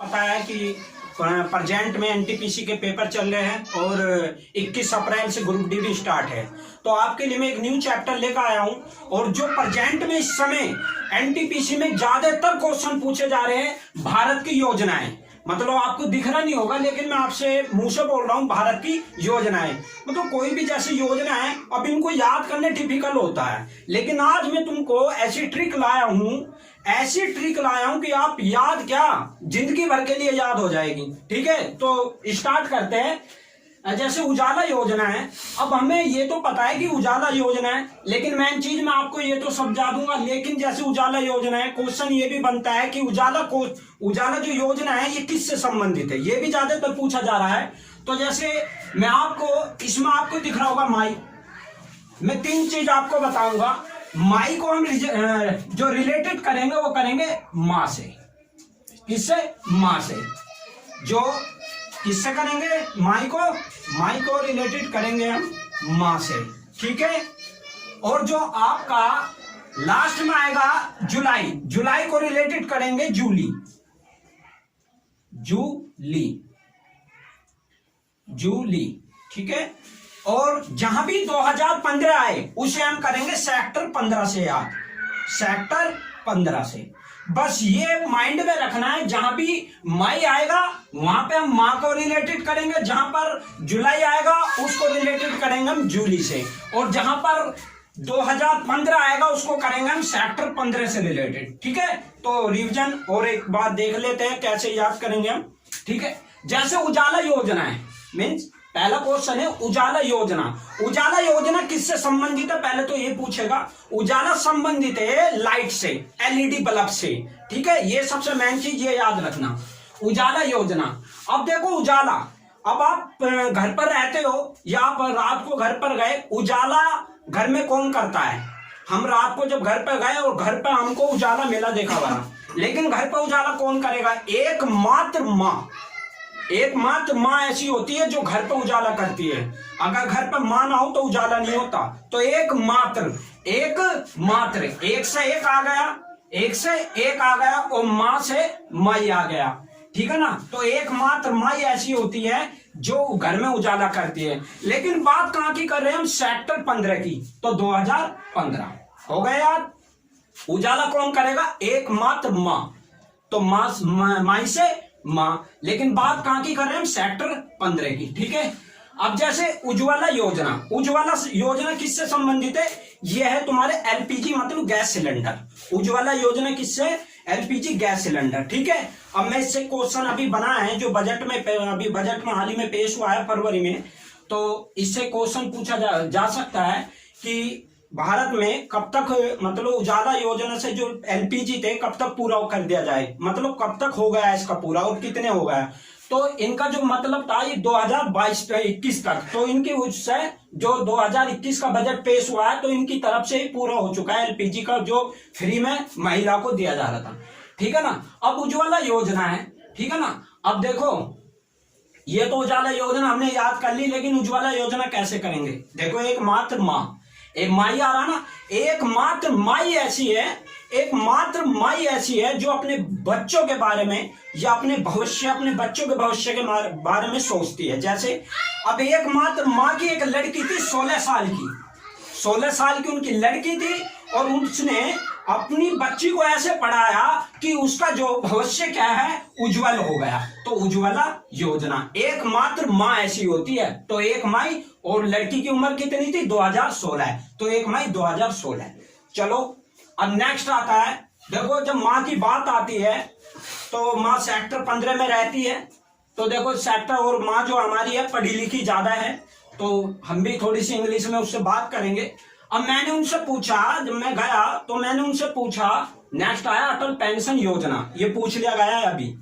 पता है कि प्रेजेंट में एनटीपीसी के पेपर चल रहे हैं और 21 अप्रैल से ग्रुप डी भी स्टार्ट है। तो आपके लिए मैं एक न्यू चैप्टर लेकर आया हूं और जो प्रेजेंट में इस समय एनटीपीसी में ज्यादातर क्वेश्चन पूछे जा रहे हैं भारत की योजनाएं। मतलब आपको दिख रहा नहीं होगा लेकिन मैं आपसे मुंह से बोल रहा हूं भारत की योजनाएं। मतलब कोई भी जैसी योजना है अब इनको याद करने डिफिकल्ट होता है, लेकिन आज मैं तुमको ऐसी ट्रिक लाया हूं कि आप याद क्या जिंदगी भर के लिए याद हो जाएगी। ठीक है, तो स्टार्ट करते हैं। जैसे उजाला योजना है, अब हमें ये तो पता है कि उजाला योजना है, लेकिन मेन चीज मैं आपको ये तो समझा दूंगा। लेकिन जैसे उजाला योजना है, क्वेश्चन ये भी बनता है कि उजाला जो योजना है ये किससे संबंधित है, ये भी ज्यादातर पूछा जा रहा है। तो जैसे मैं आपको इसमें आपको दिख रहा होगा माई, मैं 3 चीज आपको बताऊंगा। माई को हम जो रिलेटेड करेंगे वो करेंगे माँ से। किससे? माँ से। जो किससे करेंगे? माई को रिलेटेड करेंगे हम माँ से। ठीक है, और जो आपका लास्ट में आएगा जुलाई को रिलेटेड करेंगे जूली। ठीक है, और जहां भी 2015 आए उसे हम करेंगे सेक्टर 15 से याद, सेक्टर 15 से। बस ये माइंड में रखना है, जहां भी मई आएगा वहां पे हम माँ को रिलेटेड करेंगे, जहां पर जुलाई आएगा उसको रिलेटेड करेंगे हम जूली से, और जहां पर 2015 आएगा उसको करेंगे हम सेक्टर 15 से रिलेटेड। ठीक है, तो रिवीजन और एक बात देख लेते हैं कैसे याद करेंगे हम। ठीक है, जैसे उजाला योजना है, मीन्स पहला क्वेश्चन है उजाला योजना किससे संबंधित है? पहले तो ये पूछेगा। उजाला संबंधित है लाइट से, एलईडी बल्ब से। ठीक है, ये सबसे मेन चीज ये याद रखना, उजाला योजना। अब देखो उजाला, अब आप घर पर रहते हो या आप रात को घर पर गए, उजाला घर में कौन करता है? हम रात को जब घर पर गए और घर पर हमको उजाला मिला देखा बना, लेकिन घर पर उजाला कौन करेगा? एकमात्र माँ ऐसी होती है जो घर पर उजाला करती है। अगर घर पर माँ ना हो तो उजाला नहीं होता। तो एक से एक आ गया और माँ से माई आ गया। ठीक है ना, तो एकमात्र माई ऐसी होती है जो घर में उजाला करती है। लेकिन बात कहां की कर रहे हैं हम? सेक्टर 15 की। तो 2015 हो गया याद। उजाला कौन करेगा? एकमात्र माँ, तो माई से माँ। लेकिन बात कहां की कर रहे हैं हम? सेक्टर 15 की। ठीक है, अब जैसे उज्ज्वला योजना किससे संबंधित है? यह है तुम्हारे एलपीजी मतलब गैस सिलेंडर। उज्ज्वला योजना किससे? LPG gas cylinder. ठीक है, अब मैं इससे क्वेश्चन अभी बना है जो बजट में हाल ही में पेश हुआ है फरवरी में। तो इससे क्वेश्चन पूछा जा सकता है कि भारत में कब तक, मतलब उजाला योजना से जो एलपीजी थे कब तक पूरा कर दिया जाए, मतलब कब तक हो गया इसका पूरा और कितने हो गया। तो इनका जो मतलब था ये 2022-21 तक, तो इनकी उससे जो 2021 का बजट पेश हुआ है तो इनकी तरफ से ही पूरा हो चुका है एलपीजी का, जो फ्री में महिला को दिया जा रहा था। ठीक है ना, अब उज्ज्वला योजना है। ठीक है ना, अब देखो ये तो उजाला योजना हमने याद कर ली, लेकिन उज्ज्वला योजना कैसे करेंगे? देखो एकमात्र माँ, एक माई आ रहा ना, एकमात्र माई ऐसी है जो अपने बच्चों के बारे में या अपने बच्चों के भविष्य के बारे में सोचती है। जैसे अब एकमात्र माँ की एक लड़की थी 16 साल की उनकी लड़की थी, और उसने अपनी बच्ची को ऐसे पढ़ाया कि उसका जो भविष्य क्या है उज्जवल हो गया। तो उज्ज्वला योजना, एकमात्र माँ ऐसी होती है। तो एक माई, और लड़की की उम्र कितनी थी? 2016, तो एक माई 2016। चलो अब नेक्स्ट आता है, देखो जब माँ की बात आती है तो माँ सेक्टर 15 में रहती है। तो देखो सेक्टर, और माँ जो हमारी है पढ़ी लिखी ज्यादा है, तो हम भी थोड़ी सी इंग्लिश में उससे बात करेंगे। अब मैंने उनसे पूछा, जब मैं गया तो मैंने उनसे पूछा, नेक्स्ट आया अटल पेंशन योजना, ये पूछ लिया गया है अभी।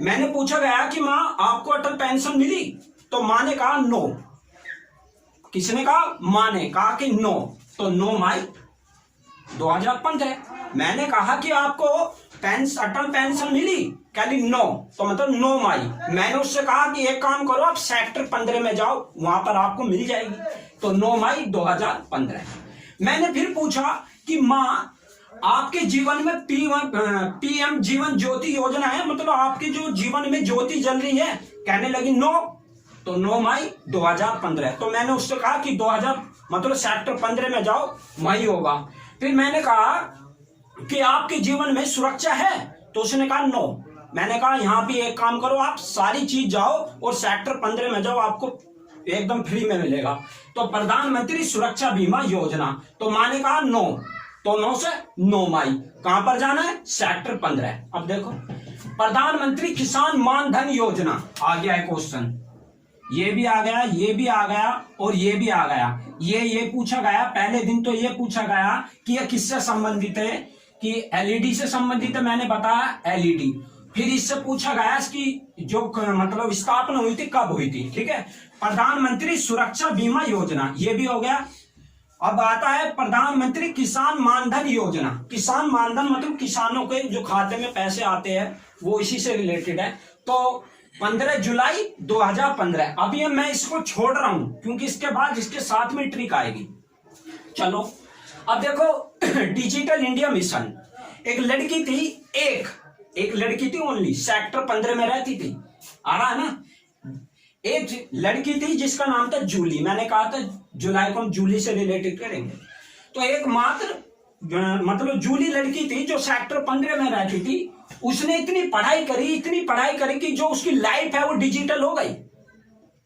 मैंने पूछा गया कि माँ आपको अटल पेंशन मिली? तो माँ ने कहा नो। किसने कहा? माँ ने कहा कि नो। तो नो माई 2015। मैंने कहा कि आपको अटल पेंशन मिली? कहली नो। तो मतलब नो माई। मैंने उससे कहा कि एक काम करो, आप सेक्टर 15 में जाओ, वहां पर आपको मिल जाएगी। तो 9 मई 2015। मैंने फिर पूछा कि माँ आपके जीवन में पीएम जीवन ज्योति योजना है, मतलब आपके जो जीवन में ज्योति जल रही है। कहने लगी नो, तो 9 मई 2015। तो मैंने उससे कहा कि 2000 मतलब सेक्टर 15 में जाओ, वही होगा। फिर मैंने कहा कि आपके जीवन में सुरक्षा है, तो उसने कहा नो। मैंने कहा यहाँ भी एक काम करो, आप सारी चीज जाओ और सेक्टर 15 में जाओ, आपको एकदम फ्री में मिलेगा। तो प्रधानमंत्री सुरक्षा बीमा योजना, तो मैंने कहा नो, तो 9 से 9 मई कहां पर जाना है, सेक्टर 15। अब देखो प्रधानमंत्री किसान मानधन योजना आ गया है क्वेश्चन, ये भी आ गया, ये भी आ गया और ये भी आ गया। ये पूछा गया पहले दिन, तो ये पूछा गया कि ये किससे संबंधित है, कि एलईडी से संबंधित है, मैंने बताया एलईडी। फिर इससे पूछा गया इसकी जो मतलब स्थापना हुई थी, कब हुई थी, ठीक है। प्रधानमंत्री सुरक्षा बीमा योजना, ये भी हो गया। अब आता है प्रधानमंत्री किसान मानधन योजना। किसान मानधन मतलब किसानों के जो खाते में पैसे आते हैं, वो इसी से रिलेटेड है। तो 15 जुलाई 2015। अब ये मैं इसको छोड़ रहा हूं क्योंकि इसके बाद इसके साथ में ट्रिक आएगी। चलो अब देखो डिजिटल इंडिया मिशन। एक लड़की थी, एक लड़की थी ओनली, सेक्टर 15 में रहती थी, आ रहा है ना। एक लड़की थी जिसका नाम था जूली। मैंने कहा था जुलाई को हम जूली से रिलेटेड करेंगे। तो एक मात्र मतलब जूली लड़की थी जो सेक्टर 15 में रहती थी। उसने इतनी पढ़ाई करी कि जो उसकी लाइफ है वो डिजिटल हो गई।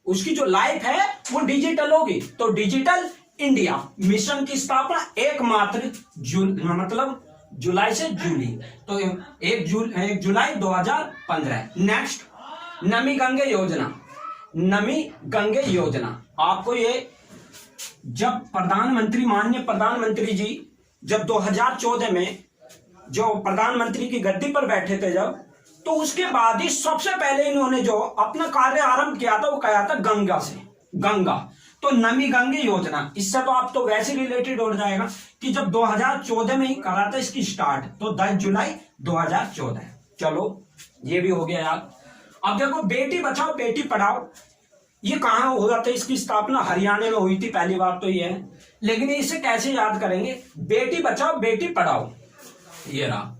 उसकी जो लाइफ है वो डिजिटल होगी। तो डिजिटल इंडिया मिशन की स्थापना एकमात्र मतलब जुलाई से जूली, तो 1 जुलाई 2015। नेक्स्ट नमी गंगे योजना। नमी गंगे योजना आपको ये जब माननीय प्रधानमंत्री जी जब 2014 में जो प्रधानमंत्री की गद्दी पर बैठे थे जब, तो उसके बाद ही सबसे पहले इन्होंने जो अपना कार्य आरंभ किया था वो किया था गंगा से, गंगा। तो नमी गंगे योजना, इससे तो आप तो वैसे रिलेटेड हो जाएगा कि जब 2014 में ही करा था इसकी स्टार्ट, तो 10 जुलाई 2014। चलो ये भी हो गया यार। अब देखो बेटी बचाओ बेटी पढ़ाओ, ये कहां हो जाता है, इसकी स्थापना हरियाणा में हुई थी, पहली बात तो ये है। लेकिन इसे कैसे याद करेंगे, बेटी बचाओ बेटी पढ़ाओ, ये रहा।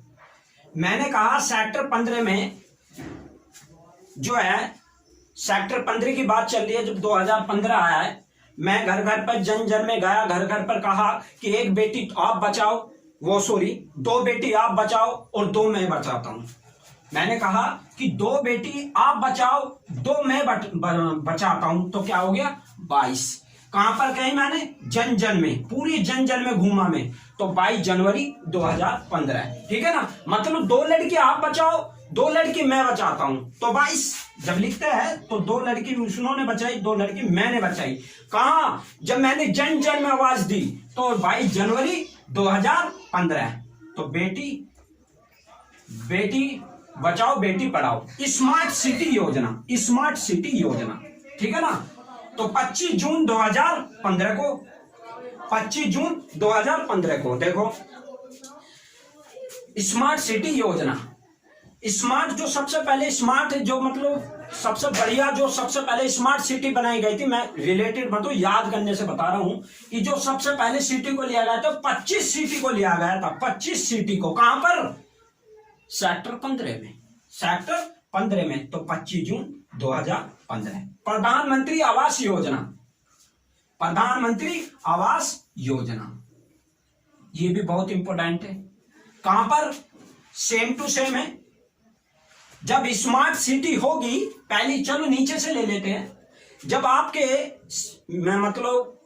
मैंने कहा सेक्टर 15 में जो है, सेक्टर 15 की बात चल रही है। जब 2015 आया है, मैं घर घर पर जन जन में गया, घर घर पर कहा कि एक बेटी आप बचाओ, दो बेटी आप बचाओ और 2 मैं बचाता हूं। मैंने कहा कि 2 बेटी आप बचाओ 2 मैं बचाता हूं, तो क्या हो गया 22। कहां पर कही मैंने, जन जन में, पूरी जन जन में घूमा मैं, तो 22 जनवरी 2015। ठीक है ना, मतलब 2 लड़की आप बचाओ 2 लड़की मैं बचाता हूं, तो 22 जब लिखते हैं तो 2 लड़की उन्होंने बचाई 2 लड़की मैंने बचाई। कहा, जब मैंने जन जन में आवाज दी, तो 22 जनवरी 2015। तो बेटी बचाओ बेटी पढ़ाओ। स्मार्ट सिटी योजना, स्मार्ट सिटी योजना, ठीक है ना। तो 25 जून 2015 को, 25 जून 2015 को देखो स्मार्ट सिटी योजना। स्मार्ट जो सबसे पहले स्मार्ट जो मतलब सबसे बढ़िया जो सबसे पहले स्मार्ट सिटी बनाई गई थी, मैं रिलेटेड मतलब याद करने से बता रहा हूं कि जो सबसे पहले सिटी को लिया गया था 25 सिटी को लिया गया था। 25 सिटी को कहां पर, सेक्टर 15 में, सेक्टर 15 में। तो 25 जून 2015। प्रधानमंत्री आवास योजना, प्रधानमंत्री आवास योजना, ये भी बहुत इंपॉर्टेंट है। कहां पर, सेम टू सेम है। जब स्मार्ट सिटी होगी, पहली चलो नीचे से ले लेते हैं, जब आपके मतलब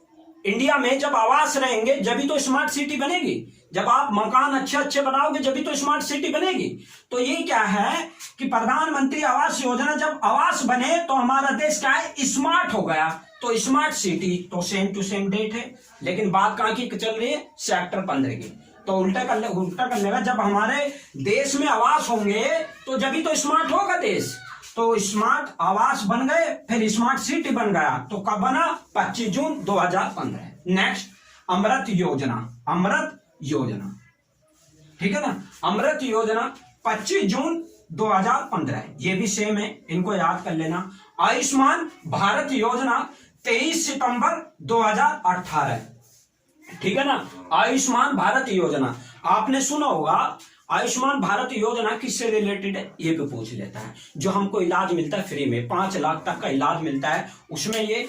इंडिया में जब आवास रहेंगे जब तो स्मार्ट सिटी बनेगी। जब आप मकान अच्छे अच्छे बनाओगे जब तो स्मार्ट सिटी बनेगी। तो ये क्या है कि प्रधानमंत्री आवास योजना, जब आवास बने तो हमारा देश क्या है, स्मार्ट हो गया। तो स्मार्ट सिटी तो सेम टू सेम डेट है, लेकिन बात कहां की चल रही है, सेक्टर 15 की। तो उल्टा कर लेगा, जब हमारे देश में आवास होंगे तो जब तो स्मार्ट होगा देश। तो स्मार्ट आवास बन गए, फिर स्मार्ट सिटी बन गया। तो कब बना, 25 जून 2015। नेक्स्ट अमृत योजना, अमृत योजना, ठीक है ना। अमृत योजना 25 जून 2015, ये भी सेम है, इनको याद कर लेना। आयुष्मान भारत योजना 23 सितंबर 2018, ठीक है ना। आयुष्मान भारत योजना, आपने सुना होगा आयुष्मान भारत योजना किससे रिलेटेड है, ये भी पूछ लेता है। जो हमको इलाज मिलता है फ्री में, 5 लाख तक का इलाज मिलता है, उसमें ये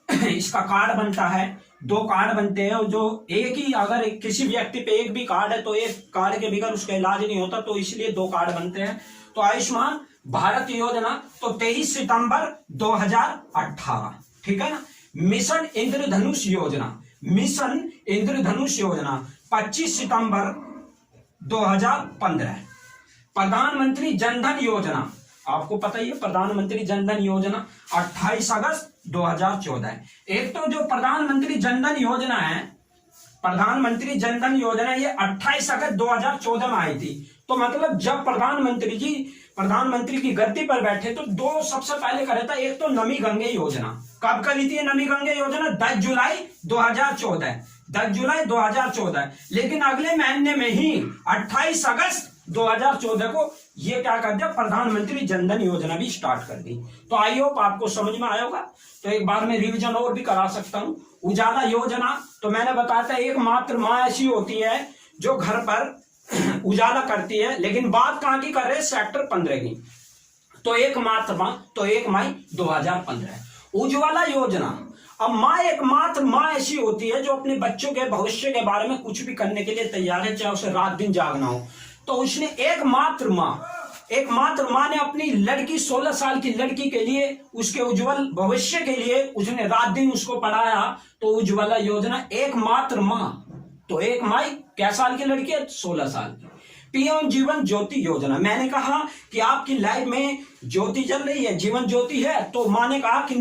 इसका कार्ड बनता है, 2 कार्ड बनते हैं। जो एक ही, अगर किसी व्यक्ति पे एक भी कार्ड है तो एक कार्ड के बगैर उसका इलाज नहीं होता, तो इसलिए 2 कार्ड बनते हैं। तो आयुष्मान भारत योजना तो 23 सितंबर 2018, ठीक है ना। मिशन इंद्रधनुष योजना, मिशन इंद्रधनुष योजना 25 सितंबर 2015। प्रधानमंत्री जनधन योजना, आपको पता ही है प्रधानमंत्री जनधन योजना 28 अगस्त 2014। एक तो जो प्रधानमंत्री जनधन योजना है, प्रधानमंत्री जनधन योजना ये 28 अगस्त 2014 में आई थी। तो मतलब जब प्रधानमंत्री की गद्दी पर बैठे तो 2 सबसे पहले करे था। एक तो नमी गंगे योजना, कब करी थी नमी गंगे योजना? 10 जुलाई 2014, 10 जुलाई 2014। लेकिन अगले महीने में ही 28 अगस्त 2014 को ये क्या कर दिया, प्रधानमंत्री जनधन योजना भी स्टार्ट कर दी। तो आई होप आपको समझ में आया होगा। तो एक बार मैं रिवीजन और भी करा सकता हूँ। उजाला योजना तो मैंने बताया था, एकमात्र माँ ऐसी होती है जो घर पर उजाला करती है। लेकिन बात कहां की कर रहे हैं? सेक्टर 15 की। तो एकमात्र माँ, तो 1 मई 2015। उज्ज्वला योजना, अब माँ एकमात्र माँ ऐसी होती है जो अपने बच्चों के भविष्य के बारे में कुछ भी करने के लिए तैयार है, चाहे उसे रात दिन जागना हो। तो उसने एकमात्र माँ ने अपनी लड़की, 16 साल की लड़की के लिए, उसके उज्जवल भविष्य के लिए उसने रात दिन उसको पढ़ाया। तो उज्ज्वला योजना एकमात्र माँ। तो 1 मई क्या साल की लड़की है? 16 साल की। पीएम जीवन ज्योति योजना, मैंने कहा कि आपकी लाइफ में ज्योति जल रही है, जीवन ज्योति है, तो माँ ने कहा कि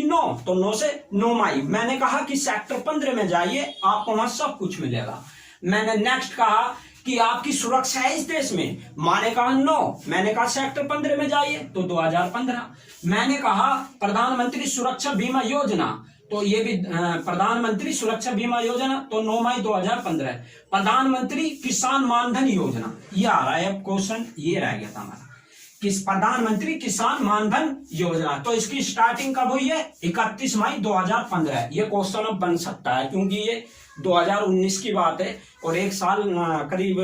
9, तो 9 से 9 मई। मैंने कहा कि सेक्टर 15 में जाइए, आपको वहां सब कुछ मिलेगा। मैंने नेक्स्ट कहा कि आपकी सुरक्षा है इस देश में, माँ ने कहा 9, मैंने कहा सेक्टर 15 में जाइए, तो 2015। मैंने कहा प्रधानमंत्री सुरक्षा बीमा योजना, तो ये भी प्रधानमंत्री सुरक्षा बीमा योजना, तो 9 मई 2015। प्रधानमंत्री किसान मानधन योजना, ये आ रहा है अब क्वेश्चन, ये रह गया था हमारा, किस प्रधानमंत्री किसान मानधन योजना। तो इसकी स्टार्टिंग कब हुई है? 31 मई 2015। ये क्वेश्चन अब बन सकता है क्योंकि ये 2019 की बात है और 1 साल करीब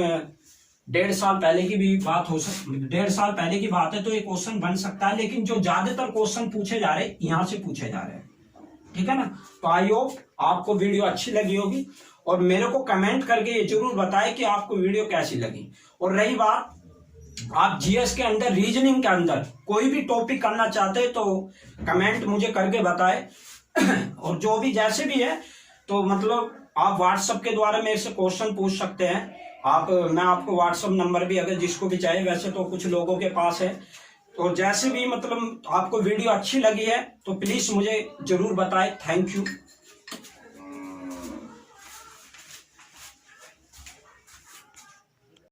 1.5 साल पहले की भी बात हो सकती, 1.5 साल पहले की बात है, तो ये क्वेश्चन बन सकता है। लेकिन जो ज्यादातर क्वेश्चन पूछे जा रहे हैं यहां से पूछे जा रहे हैं, ठीक है ना। तो आई होप आपको वीडियो अच्छी लगी होगी और मेरे को कमेंट करके ये जरूर बताएं कि आपको वीडियो कैसी लगी। और रही बात, आप जीएस के अंदर, रीजनिंग के अंदर कोई भी टॉपिक करना चाहते हैं तो कमेंट मुझे करके बताएं। और जो भी जैसे भी है तो मतलब आप व्हाट्सएप के द्वारा मेरे से क्वेश्चन पूछ सकते हैं। मैं आपको व्हाट्सएप नंबर भी, अगर जिसको भी चाहिए, वैसे तो कुछ लोगों के पास है। तो जैसे भी मतलब आपको वीडियो अच्छी लगी है तो प्लीज मुझे जरूर बताएं। Thank you.